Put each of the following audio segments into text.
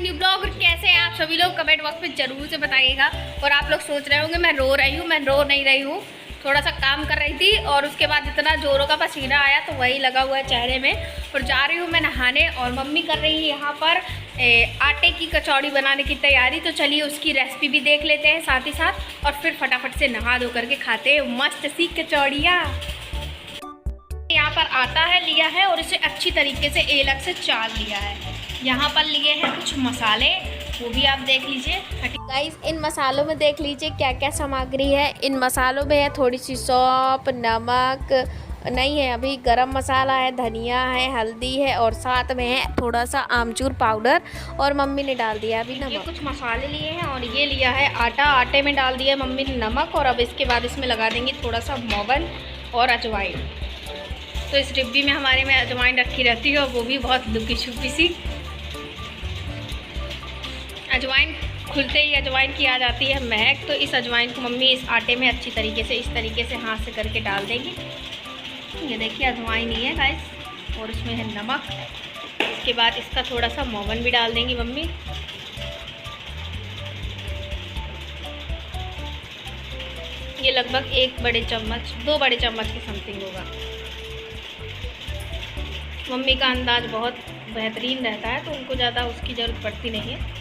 New blog. और कैसे हैं आप सभी लोग, कमेंट बॉक्स में जरूर से बताइएगा। और आप लोग सोच रहे होंगे मैं रो रही हूँ, मैं रो नहीं रही हूँ, थोड़ा सा काम कर रही थी और उसके बाद इतना जोरों का पसीना आया तो वही लगा हुआ है चेहरे में। और जा रही हूँ मैं नहाने और मम्मी कर रही है यहाँ पर आटे की कचौड़ी बनाने की तैयारी। तो चलिए उसकी रेसिपी भी देख लेते हैं साथ ही साथ, और फिर फटाफट से नहा धो करके खाते हैं मस्त सी कचौड़ियाँ। यहाँ पर आटा है लिया है और इसे अच्छी तरीके से अलग से चाल लिया है। यहाँ पर लिए हैं कुछ मसाले, वो भी आप देख लीजिए। गाइस इन मसालों में देख लीजिए क्या क्या सामग्री है। इन मसालों में है थोड़ी सी सौंफ, नमक नहीं है अभी, गरम मसाला है, धनिया है, हल्दी है और साथ में है थोड़ा सा आमचूर पाउडर और मम्मी ने डाल दिया अभी नमक। ये कुछ मसाले लिए हैं और ये लिया है आटा, आटे में डाल दिया मम्मी ने नमक। और अब इसके बाद इसमें लगा देंगे थोड़ा सा मोवन और अजवाइन। तो इस डिब्बी में हमारे में अजवाइन रखी रहती है और वो भी बहुत लुकी छुपी सी। अजवाइन खुलते ही अजवाइन की आ जाती है महक। तो इस अजवाइन को मम्मी इस आटे में अच्छी तरीके से इस तरीके से हाथ से करके डाल देंगी। ये देखिए अजवाइन ही है गाइस, और इसमें है नमक। इसके बाद इसका थोड़ा सा मोवन भी डाल देंगी मम्मी। ये लगभग 1 बड़े चम्मच 2 बड़े चम्मच के समथिंग होगा। मम्मी का अंदाज़ बहुत बेहतरीन रहता है तो उनको ज़्यादा उसकी ज़रूरत पड़ती नहीं है।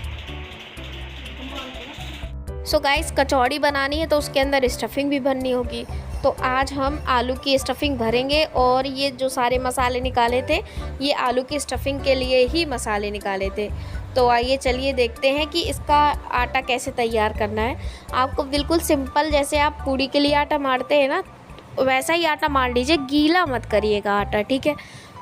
सो गाइस कचौड़ी बनानी है तो उसके अंदर स्टफिंग भी भरनी होगी। तो आज हम आलू की स्टफिंग भरेंगे और ये जो सारे मसाले निकाले थे ये आलू की स्टफिंग के लिए ही मसाले निकाले थे। तो आइए चलिए देखते हैं कि इसका आटा कैसे तैयार करना है। आपको बिल्कुल सिंपल जैसे आप पूड़ी के लिए आटा मारते हैं ना वैसा ही आटा मार लीजिए, गीला मत करिएगा आटा, ठीक है।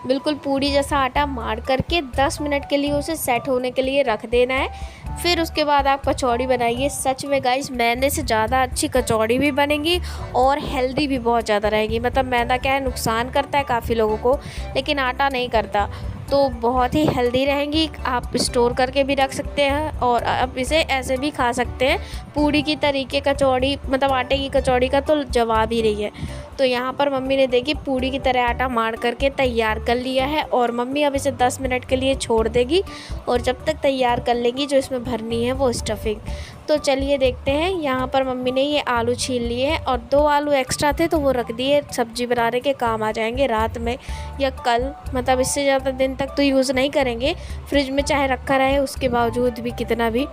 बिल्कुल पूड़ी जैसा आटा मार करके 10 मिनट के लिए उसे सेट होने के लिए रख देना है। फिर उसके बाद आप कचौड़ी बनाइए। सच में गाइस मैदे से ज़्यादा अच्छी कचौड़ी भी बनेगी और हेल्दी भी बहुत ज़्यादा रहेगी। मतलब मैदा क्या है, नुकसान करता है काफ़ी लोगों को लेकिन आटा नहीं करता, तो बहुत ही हेल्दी रहेंगी। आप स्टोर करके भी रख सकते हैं और आप इसे ऐसे भी खा सकते हैं। पूड़ी की तरीके कचौड़ी मतलब आटे की कचौड़ी का तो जवाब ही नहीं है। तो यहाँ पर मम्मी ने देखी पूड़ी की तरह आटा मार करके तैयार कर लिया है और मम्मी अब इसे 10 मिनट के लिए छोड़ देगी और जब तक तैयार कर लेंगी जो इसमें भरनी है वो स्टफिंग। तो चलिए देखते हैं। यहाँ पर मम्मी ने ये आलू छील लिए हैं और 2 आलू एक्स्ट्रा थे तो वो रख दिए, सब्जी बनाने के काम आ जाएंगे रात में या कल। मतलब इससे ज़्यादा दिन तक तो यूज़ नहीं करेंगे, फ्रिज में चाहे रखा रहे उसके बावजूद भी कितना भी।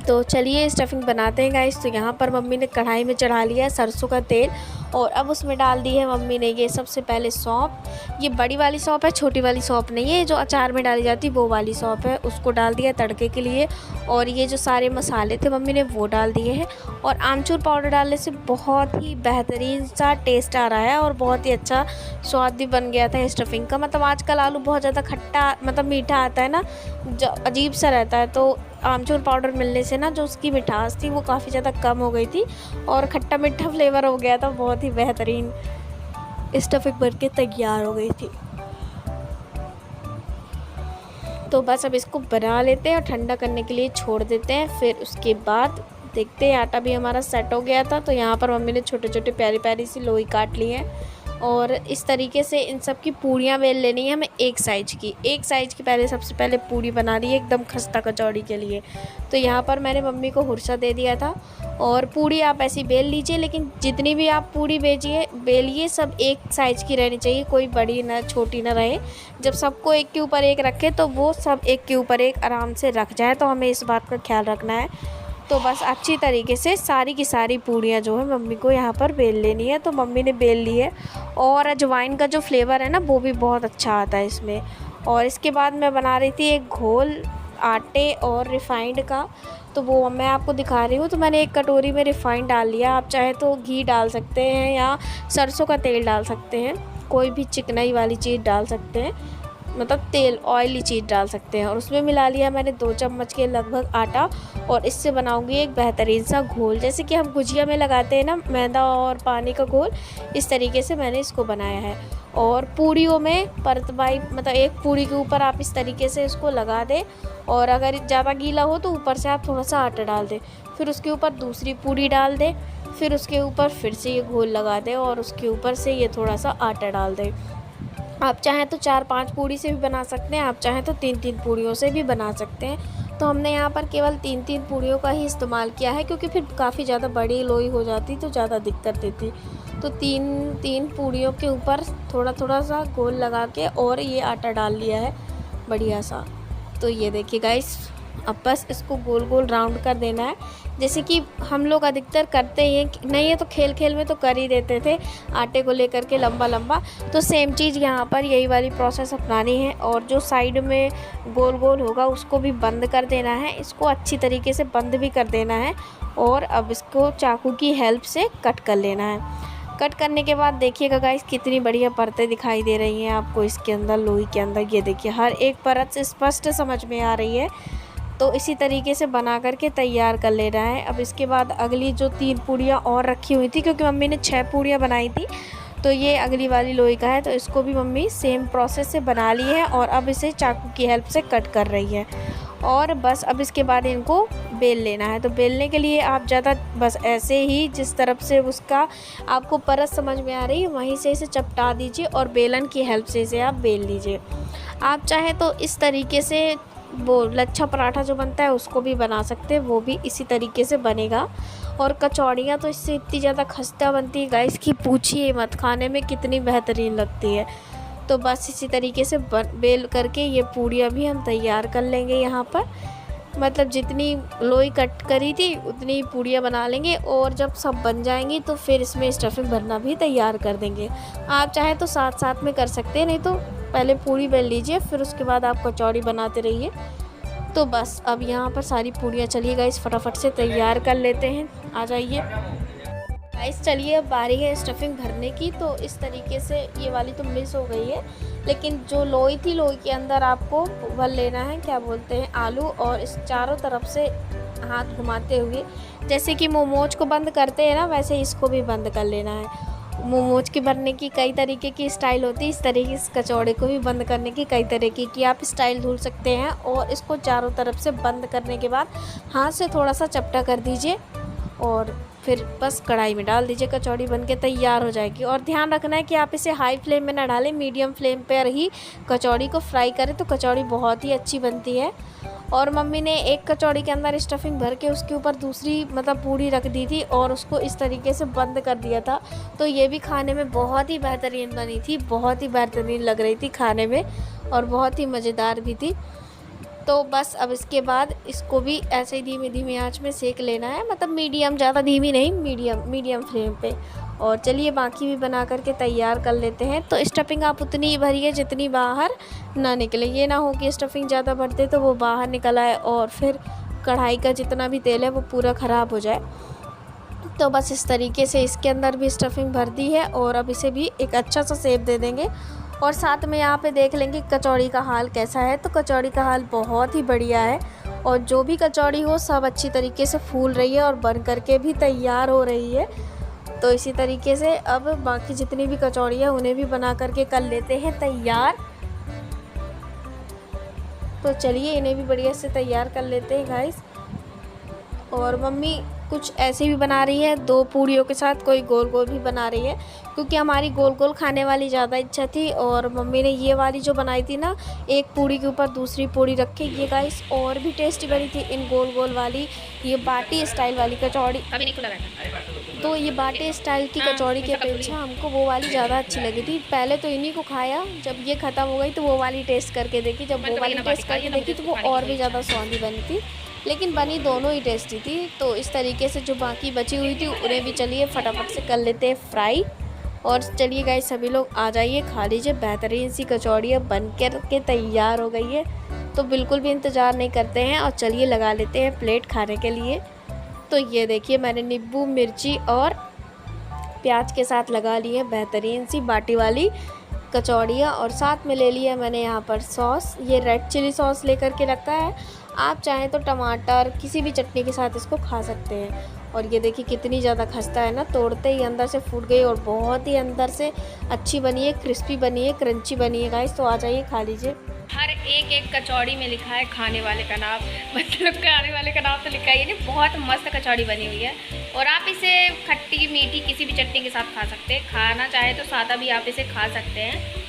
तो चलिए स्टफिंग बनाते हैं गाइस। तो यहाँ पर मम्मी ने कढ़ाई में चढ़ा लिया है सरसों का तेल और अब उसमें डाल दी है मम्मी ने ये सबसे पहले सौंफ। ये बड़ी वाली सौंफ है, छोटी वाली सौंफ नहीं है, जो अचार में डाली जाती है वो वाली सौंफ है। उसको डाल दिया तड़के के लिए और ये जो सारे मसाले थे मम्मी ने वो डाल दिए हैं। और आमचूर पाउडर डालने से बहुत ही बेहतरीन सा टेस्ट आ रहा है और बहुत ही अच्छा स्वाद भी बन गया था स्टफिंग का। मतलब आजकल आलू बहुत ज़्यादा खट्टा मतलब मीठा आता है ना, जो अजीब सा रहता है। तो आमचूर पाउडर मिलने से ना जो उसकी मिठास थी वो काफ़ी ज़्यादा कम हो गई थी और खट्टा मीठा फ्लेवर हो गया था। बहुत ही बेहतरीन स्टफिंग बन के तैयार हो गई थी। तो बस अब इसको बना लेते हैं और ठंडा करने के लिए छोड़ देते हैं। फिर उसके बाद देखते हैं आटा भी हमारा सेट हो गया था। तो यहाँ पर मम्मी ने छोटे छोटे प्यारी प्यारी सी लोई काट ली है और इस तरीके से इन सब की पूड़ियाँ बेल लेनी है हमें एक साइज़ की पहले सबसे पहले पूड़ी बना ली है एकदम खस्ता कचौड़ी के लिए। तो यहाँ पर मैंने मम्मी को हुर्सा दे दिया था और पूड़ी आप ऐसी बेल लीजिए, लेकिन जितनी भी आप पूड़ी बेलिए सब एक साइज़ की रहनी चाहिए, कोई बड़ी ना छोटी ना रहे। जब सबको एक के ऊपर एक रखें तो वो सब एक के ऊपर एक आराम से रख जाए, तो हमें इस बात का ख्याल रखना है। तो बस अच्छी तरीके से सारी की सारी पूड़ियाँ जो है मम्मी को यहाँ पर बेल लेनी है। तो मम्मी ने बेल ली है और अजवाइन का जो फ्लेवर है ना वो भी बहुत अच्छा आता है इसमें। और इसके बाद मैं बना रही थी एक घोल आटे और रिफ़ाइंड का, तो वो मैं आपको दिखा रही हूँ। तो मैंने एक कटोरी में रिफ़ाइंड डाल लिया, आप चाहे तो घी डाल सकते हैं या सरसों का तेल डाल सकते हैं, कोई भी चिकनाई वाली चीज़ डाल सकते हैं, मतलब तेल ऑयली चीज़ डाल सकते हैं। और उसमें मिला लिया मैंने 2 चम्मच के लगभग आटा और इससे बनाऊंगी एक बेहतरीन सा घोल, जैसे कि हम गुजिया में लगाते हैं ना मैदा और पानी का घोल, इस तरीके से मैंने इसको बनाया है। और पूड़ियों में परतबाई मतलब एक पूड़ी के ऊपर आप इस तरीके से इसको लगा दें और अगर ज़्यादा गीला हो तो ऊपर से आप थोड़ा सा आटा डाल दें, फिर उसके ऊपर दूसरी पूड़ी डाल दें, फिर उसके ऊपर फिर से ये घोल लगा दें और उसके ऊपर से ये थोड़ा सा आटा डाल दें। आप चाहें तो 4-5 पूड़ी से भी बना सकते हैं, आप चाहें तो 3-3 पूड़ियों से भी बना सकते हैं। तो हमने यहाँ पर केवल 3-3 पूड़ियों का ही इस्तेमाल किया है, क्योंकि फिर काफ़ी ज़्यादा बड़ी लोई हो जाती तो ज़्यादा दिक्कत देती। तो 3-3 पूड़ियों के ऊपर थोड़ा-थोड़ा सा गोल लगा के और ये आटा डाल लिया है बढ़िया सा। तो ये देखिए गाइस, अब बस इसको गोल गोल राउंड कर देना है, जैसे कि हम लोग अधिकतर करते हैं। नहीं है तो खेल खेल में तो कर ही देते थे आटे को लेकर के लंबा लंबा। तो सेम चीज़ यहाँ पर यही वाली प्रोसेस अपनानी है, और जो साइड में गोल गोल होगा उसको भी बंद कर देना है। इसको अच्छी तरीके से बंद भी कर देना है, और अब इसको चाकू की हेल्प से कट कर लेना है। कट करने के बाद देखिएगा गाइस, कितनी बढ़िया परतें दिखाई दे रही हैं आपको इसके अंदर, लोई के अंदर। ये देखिए, हर एक परत से स्पष्ट समझ में आ रही है। तो इसी तरीके से बना करके तैयार कर लेना है। अब इसके बाद अगली जो 3 पूड़ियाँ और रखी हुई थी, क्योंकि मम्मी ने 6 पूड़ियाँ बनाई थी, तो ये अगली वाली लोई का है। तो इसको भी मम्मी सेम प्रोसेस से बना ली है, और अब इसे चाकू की हेल्प से कट कर रही है। और बस अब इसके बाद इनको बेल लेना है। तो बेलने के लिए आप ज़्यादा बस ऐसे ही जिस तरफ से उसका आपको परत समझ में आ रही है वहीं से इसे चपटा दीजिए, और बेलन की हेल्प से इसे आप बेल लीजिए। आप चाहें तो इस तरीके से वो लच्छा पराठा जो बनता है उसको भी बना सकते हैं, वो भी इसी तरीके से बनेगा। और कचौड़ियाँ तो इससे इतनी ज़्यादा खस्ता बनती है गाइस कि पूछिए मत, खाने में कितनी बेहतरीन लगती है। तो बस इसी तरीके से बेल करके ये पूड़ियाँ भी हम तैयार कर लेंगे यहाँ पर। मतलब जितनी लोई कट करी थी उतनी पूड़ियाँ बना लेंगे, और जब सब बन जाएंगी तो फिर इसमें स्टफिंग भरना भी तैयार कर देंगे। आप चाहें तो साथ साथ में कर सकते हैं, नहीं तो पहले पूड़ी बेल लीजिए, फिर उसके बाद आप कचौड़ी बनाते रहिए। तो बस अब यहाँ पर सारी पूड़ियाँ, चलिए गाइस फटाफट से तैयार कर लेते हैं, आ जाइए गाइस। चलिए अब बारी है स्टफिंग भरने की। तो इस तरीके से ये वाली तो मिस हो गई है, लेकिन जो लोई थी, लोई के अंदर आपको भर लेना है, क्या बोलते हैं, आलू। और इस चारों तरफ से हाथ घुमाते हुए, जैसे कि मोमोज को बंद करते हैं ना, वैसे इसको भी बंद कर लेना है। मोमोज के भरने की कई तरीके की स्टाइल होती है, इस तरीके से कचौड़े को भी बंद करने की कई तरीके की आप स्टाइल ढूंढ सकते हैं। और इसको चारों तरफ से बंद करने के बाद हाथ से थोड़ा सा चपटा कर दीजिए, और फिर बस कढ़ाई में डाल दीजिए। कचौड़ी बनके तैयार हो जाएगी। और ध्यान रखना है कि आप इसे हाई फ्लेम में ना डालें, मीडियम फ्लेम पर ही कचौड़ी को फ्राई करें, तो कचौड़ी बहुत ही अच्छी बनती है। और मम्मी ने एक कचौड़ी के अंदर स्टफिंग भर के उसके ऊपर दूसरी मतलब पूड़ी रख दी थी, और उसको इस तरीके से बंद कर दिया था। तो ये भी खाने में बहुत ही बेहतरीन बनी थी, बहुत ही बेहतरीन लग रही थी खाने में, और बहुत ही मज़ेदार भी थी। तो बस अब इसके बाद इसको भी ऐसे ही धीमी धीमी आंच में सेक लेना है, मतलब मीडियम, ज़्यादा धीमी नहीं, मीडियम फ्लेम पे। और चलिए बाकी भी बना करके तैयार कर लेते हैं। तो स्टफिंग आप उतनी ही भरिए जितनी बाहर ना निकले, ये ना हो कि स्टफिंग ज़्यादा भरते तो वो बाहर निकल आए और फिर कढ़ाई का जितना भी तेल है वो पूरा ख़राब हो जाए। तो बस इस तरीके से इसके अंदर भी स्टफिंग भर दी है, और अब इसे भी एक अच्छा सा शेप दे देंगे। और साथ में यहाँ पे देख लेंगे कचौड़ी का हाल कैसा है। तो कचौड़ी का हाल बहुत ही बढ़िया है, और जो भी कचौड़ी हो सब अच्छी तरीके से फूल रही है और बन करके भी तैयार हो रही है। तो इसी तरीके से अब बाकी जितनी भी कचौड़ी है उन्हें भी बना करके कर लेते हैं तैयार। तो चलिए इन्हें भी बढ़िया से तैयार कर लेते हैं गाइस। और मम्मी कुछ ऐसे भी बना रही है, 2 पूड़ियों के साथ कोई गोल गोल भी बना रही है, क्योंकि हमारी गोल गोल खाने वाली ज़्यादा इच्छा थी। और मम्मी ने ये वाली जो बनाई थी ना, एक पूड़ी के ऊपर दूसरी पूड़ी रख के, ये गाइस और भी टेस्टी बनी थी। इन गोल गोल वाली ये बाटी स्टाइल वाली कचौड़ी, अभी नहीं खुला बैठा, तो ये बाटी स्टाइल की कचौड़ी की अपेक्षा हमको वो वाली ज़्यादा अच्छी लगी थी। पहले तो इन्हीं को खाया, जब ये ख़त्म हो गई तो वो वाली टेस्ट करके देखी, जब वो वाली टेस्ट करके देखी तो वो और भी ज़्यादा स्वादी बनी थी। लेकिन बनी दोनों ही टेस्टी थी। तो इस तरीके से जो बाकी बची हुई थी उन्हें भी चलिए फटाफट से कर लेते हैं फ्राई। और चलिए गाइस सभी लोग आ जाइए, खा लीजिए, बेहतरीन सी कचौड़ियाँ बन कर के तैयार हो गई है। तो बिल्कुल भी इंतज़ार नहीं करते हैं और चलिए लगा लेते हैं प्लेट खाने के लिए। तो ये देखिए मैंने नींबू मिर्ची और प्याज के साथ लगा ली है बेहतरीन सी बाटी वाली कचौड़ियाँ, और साथ में ले लिया मैंने यहाँ पर सॉस, ये रेड चिली सॉस लेकर के रखा है। आप चाहें तो टमाटर किसी भी चटनी के साथ इसको खा सकते हैं। और ये देखिए कितनी ज़्यादा खस्ता है ना, तोड़ते ही अंदर से फूट गई और बहुत ही अंदर से अच्छी बनी है, क्रिस्पी बनी है, क्रंची बनी है गाइस। तो आ जाइए खा लीजिए। हर एक कचौड़ी में लिखा है खाने वाले का नाम, मतलब खाने वाले का नाम तो लिखा ही नहीं। बहुत मस्त कचौड़ी बनी हुई है, और आप इसे खट्टी मीठी किसी भी चटनी के साथ खा सकते हैं। खाना चाहे तो सादा भी आप इसे खा सकते हैं।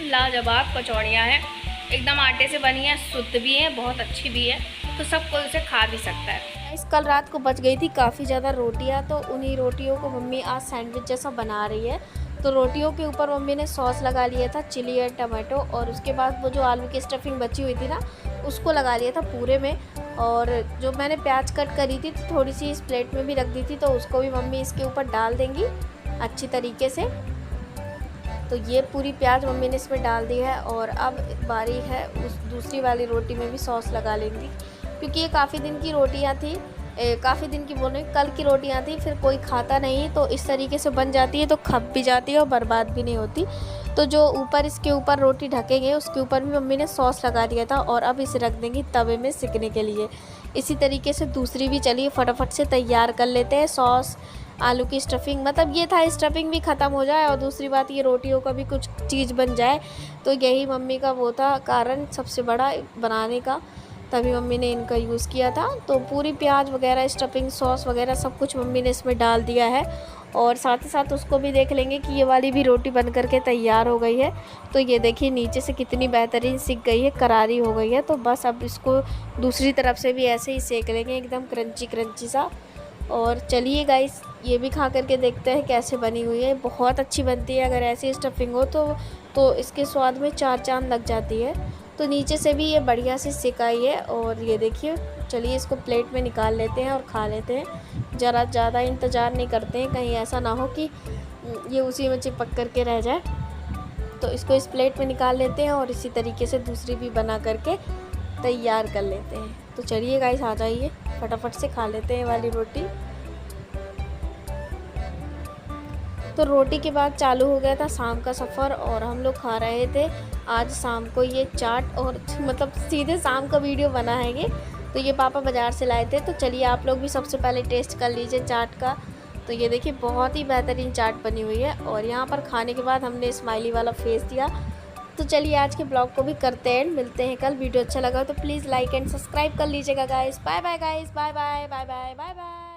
लाजवाब कचौड़ियाँ हैं, एकदम आटे से बनी है, शुद्ध भी है, बहुत अच्छी भी है, तो सब कोई उसे खा भी सकता है। इस कल रात को बच गई थी काफ़ी ज़्यादा रोटियां, तो उन्हीं रोटियों को मम्मी आज सैंडविच जैसा बना रही है। तो रोटियों के ऊपर मम्मी ने सॉस लगा लिया था, चिली एंड टमाटो, और उसके बाद वो जो आलू की स्टफिंग बची हुई थी ना, उसको लगा लिया था पूरे में। और जो मैंने प्याज कट करी थी तो थोड़ी सी इस प्लेट में भी रख दी थी, तो उसको भी मम्मी इसके ऊपर डाल देंगी अच्छी तरीके से। तो ये पूरी प्याज मम्मी ने इसमें डाल दी है, और अब बारी है उस दूसरी वाली रोटी में भी सॉस लगा लेंगी, क्योंकि ये काफ़ी दिन की रोटियां थी, काफ़ी दिन की बोले कल की रोटियां थी, फिर कोई खाता नहीं, तो इस तरीके से बन जाती है तो खप भी जाती है और बर्बाद भी नहीं होती। तो जो ऊपर इसके ऊपर रोटी ढकेंगे उसके ऊपर भी मम्मी ने सॉस लगा दिया था, और अब इसे रख देंगी तवे में सिकने के लिए। इसी तरीके से दूसरी भी चलिए फटाफट से तैयार कर लेते हैं। सॉस, आलू की स्टफिंग, मतलब ये था स्टफिंग भी ख़त्म हो जाए और दूसरी बात ये रोटियों का भी कुछ चीज़ बन जाए, तो यही मम्मी का वो था कारण सबसे बड़ा बनाने का, तभी मम्मी ने इनका यूज़ किया था। तो पूरी प्याज वगैरह, स्टफिंग, सॉस वगैरह सब कुछ मम्मी ने इसमें डाल दिया है, और साथ ही साथ उसको भी देख लेंगे कि ये वाली भी रोटी बन करके तैयार हो गई है। तो ये देखिए नीचे से कितनी बेहतरीन सिक गई है, करारी हो गई है। तो बस अब इसको दूसरी तरफ से भी ऐसे ही सेक लेंगे, एकदम क्रंची क्रंची सा। और चलिए गाइस, ये भी खा करके देखते हैं कैसे बनी हुई है। बहुत अच्छी बनती है, अगर ऐसी स्टफिंग हो तो इसके स्वाद में चार चांद लग जाती है। तो नीचे से भी ये बढ़िया से सिकाई है, और ये देखिए, चलिए इसको प्लेट में निकाल लेते हैं और खा लेते हैं। ज़रा ज़्यादा इंतज़ार नहीं करते हैं, कहीं ऐसा ना हो कि ये उसी में चिपक करके रह जाए। तो इसको इस प्लेट में निकाल लेते हैं, और इसी तरीके से दूसरी भी बना करके तैयार कर लेते हैं। तो चलिए गाइस, आ जाइए, फटाफट से खा लेते हैं वाली रोटी। तो रोटी के बाद चालू हो गया था शाम का सफ़र, और हम लोग खा रहे थे आज शाम को ये चाट, और मतलब सीधे शाम का वीडियो बना है ये। तो ये पापा बाज़ार से लाए थे, तो चलिए आप लोग भी सबसे पहले टेस्ट कर लीजिए चाट का। तो ये देखिए बहुत ही बेहतरीन चाट बनी हुई है, और यहाँ पर खाने के बाद हमने स्माइली वाला फेस दिया। तो चलिए आज के ब्लॉग को भी करते हैं, मिलते हैं कल। वीडियो अच्छा लगा तो प्लीज़ लाइक एंड सब्सक्राइब कर लीजिएगा guys. Bye bye guys, bye bye bye bye bye bye.